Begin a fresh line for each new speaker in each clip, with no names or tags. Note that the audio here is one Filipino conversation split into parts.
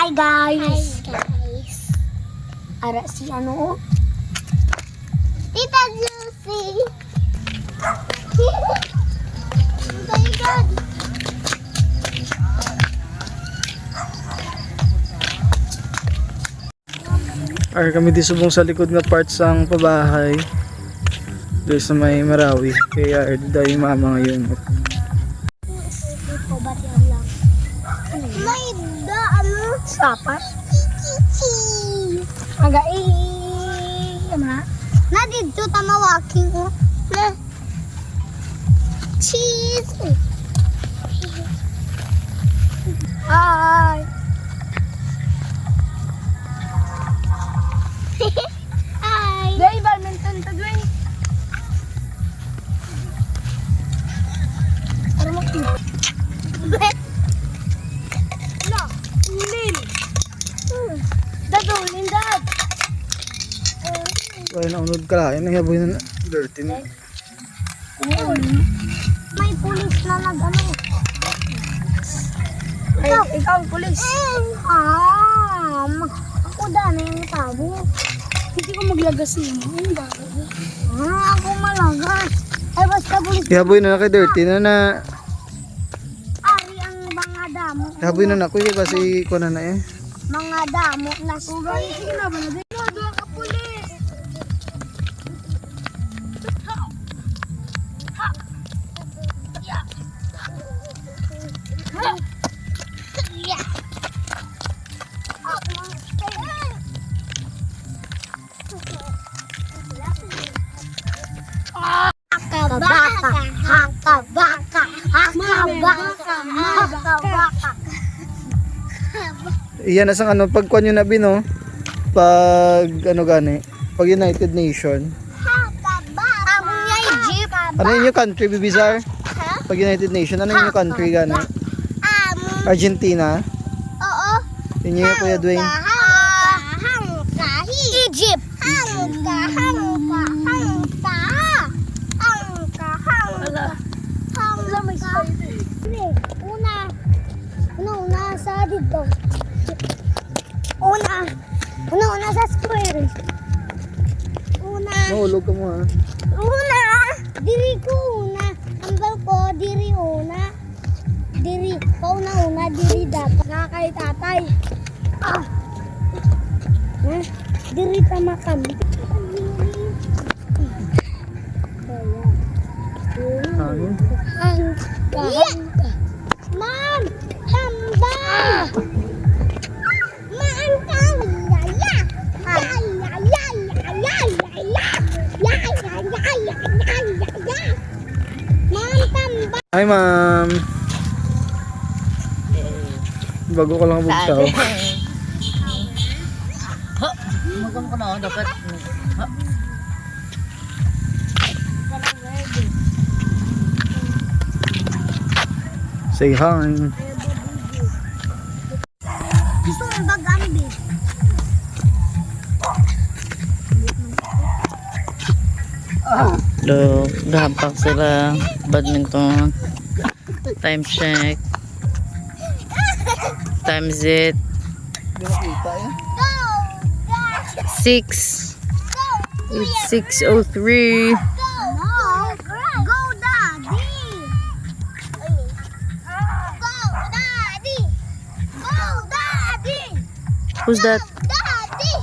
Hi guys!
Hi guys.
Ara si ano?
Tita Lucy. Oh my God.
Ar kami di subong sa likod nga part sang pabahay. Doon sa may Marawi. Kaya ar daw yung mama ngayon.
Ito ba yan lang? May da ano?
Sapat?
Chichi.
Aga na?
Na dito tama walking ko. Na. Cheese.
Hi!
Hi.
Day badminton to doing. Ano mo? No, lin. Dadulin dad.
Kaya naunod ka lang. Yan ang na dirty na.
May pulis na nag-ano.
Ikaw ang pulis.
Ako dami yung tabo.
Hindi ko maglagas yun.
Ako malagas. Ay basta pulis.
Ihaboy na kay dirty na na.
Ari ang mga damo.
Ihaboy na na ko kasi ko na na eh.
Mga damo na spray.
Sige na ba na din? Doon ka pulis.
Yeah. Hakabaka, hakabaka, hakabaka, hakabaka.
Iyan na sang ano pagkuan yun na bino. Pag ano gani. Pag United Nation.
Hakabaka. Amo niya jeep.
Ano yun yung country Bibizar?
Ha?
Pag United Nation. Ano yun yung country gani?
Amo.
Argentina.
Oo.
Yun yung Kuya Dwayne.
Hangka. Egypt. Hangka, hangka, hangka. Hangka, hangka. Hangka. Una sa dito. Una sa square.
Mahulog ka mo ha.
Una. Diri ko una. Ambal ko diri una. Diri pauna diri dapat
Nakakay tatay.
diri tama kami.
Hangin.
Hangka. Ma'am, tambal. Maantang yaya. Yaya. Ma'am, tambal.
Hi ma'am. Bago ko lang bugtaw.
Magang ko na dapat.
Say hi.
Gusto mo bagambi?
Do, gahampak sila badminton. Time check. Times it.
Go!
6. It's 6:03.
Go! Go, Daddy! Go, Daddy! Go, Daddy!
Who's that?
Daddy!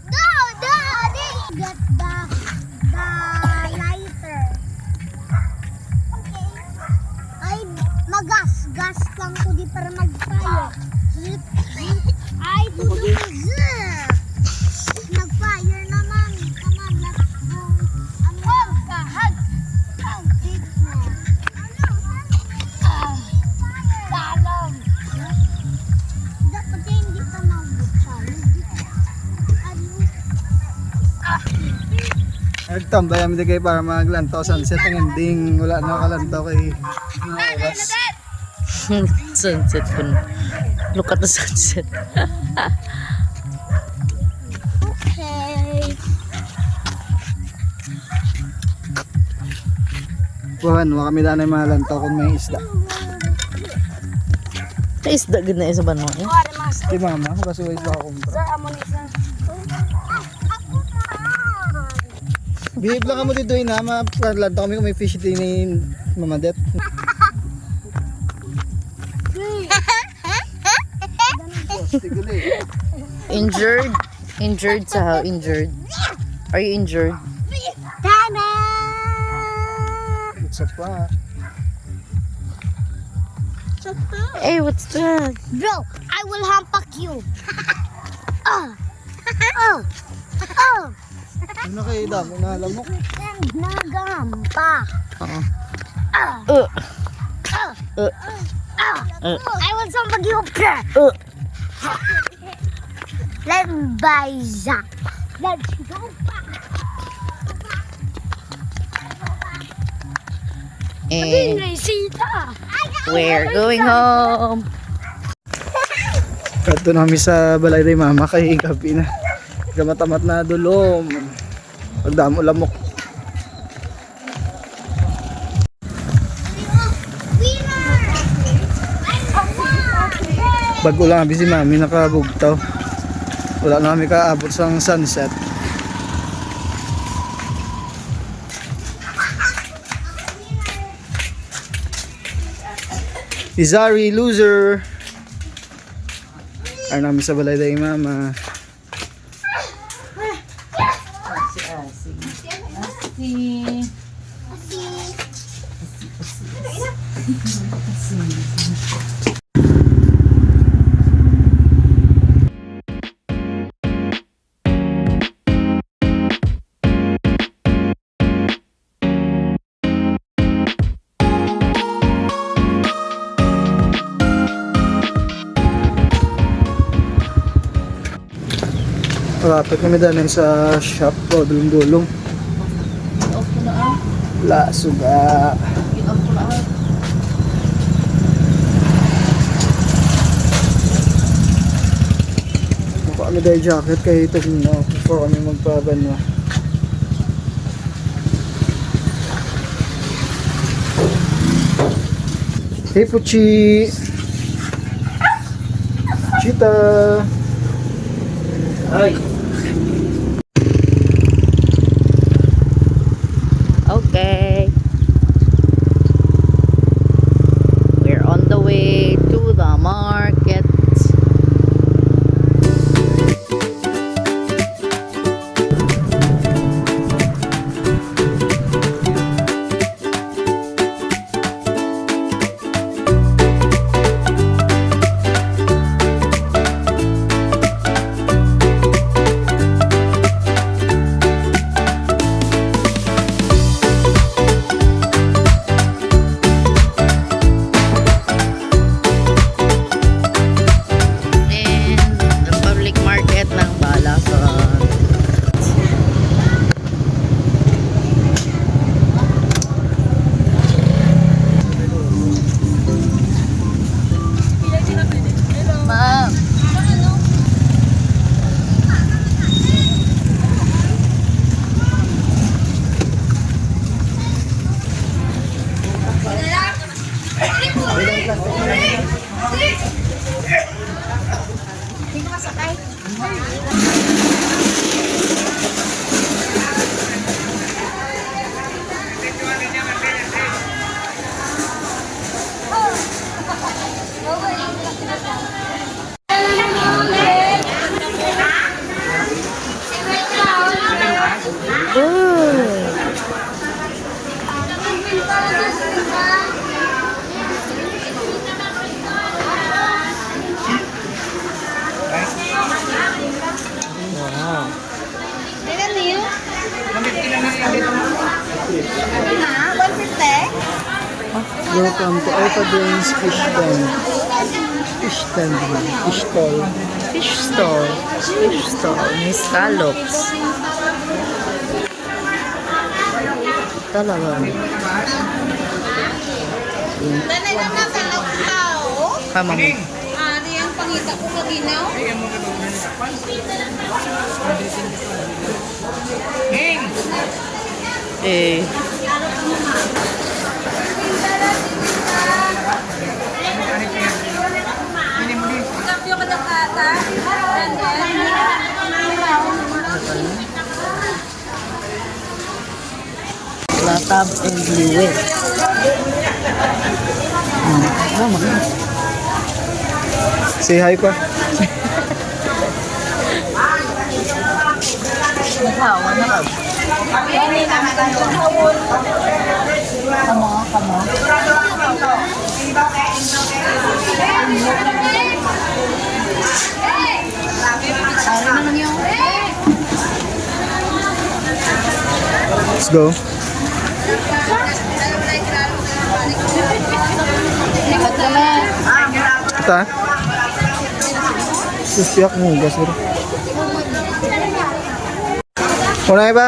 Go, Daddy! Get the lighter. Okay. Ay, magas-gas lang ko di para mag-fire. Zip, zip. Ay, tuloy. Zip! Nag-fire naman. Come on, let's go. Ano? Kahag! Zip na. Talong. Dapat hindi ka mag-buksan.
Nagtambay kami di kayo para maglantaw sunset ang ending. Wala na kalantaw kay mga oras.
Sunset po. Look at the sunset.
Okay.
Kuhan, wala kami daan ay mga lantaw kung may isda.
Isda gud na isa ba no?
Kuha rin mga
Kay mama, kasi wait ba akong
sir, ammunition.
Behave lang ka mo dito na, mapadlad kami kung may fish din ni Mama Det.
Injured? Injured sa how? Injured? Are you injured?
Tama!
It's a pa.
Hey, what's that?
Bro, I will hampak you. Oh. Oh. Oh.
Ano kayo damo na lamok?
Nagahampak.
Oo.
Ah.
Uh,
I will hampak you. Let's buy that. Let's go back.
and
Sita!
we're going home.
Kato na kami sa balay day mama kay gabi na. Gamatamat na dulom. Pagdamo lamok. Bago lang abi si mami nakabugtaw. Wala na kami kaabot sa sunset. Izari loser. Ay namin sa balay day mama. Rapit kami dahil sa shop o dulong-dulong. La suga. Mukha kami dahil jacket kay Tagino before kami magpabanwa. Hey Puchi! Chita! Ay!
Okay. We're on the way to the market. And the public market ng Balasan. Ma'am.
Welcome to Alpha Brains Fish Stand. Fish stand ba? Fish stall.
Fish stall. Fish stall. May scallops. Talaga. Tama mo.
Ano yung pangita ko maginaw?
Eh. Matab and Lewis.
Say hi pa.
Naghawa na ka. Kamo. Ari na lang yung...
Let's go.
Likod ka na.
Ita. Susiyak mo, gasir. Una ba?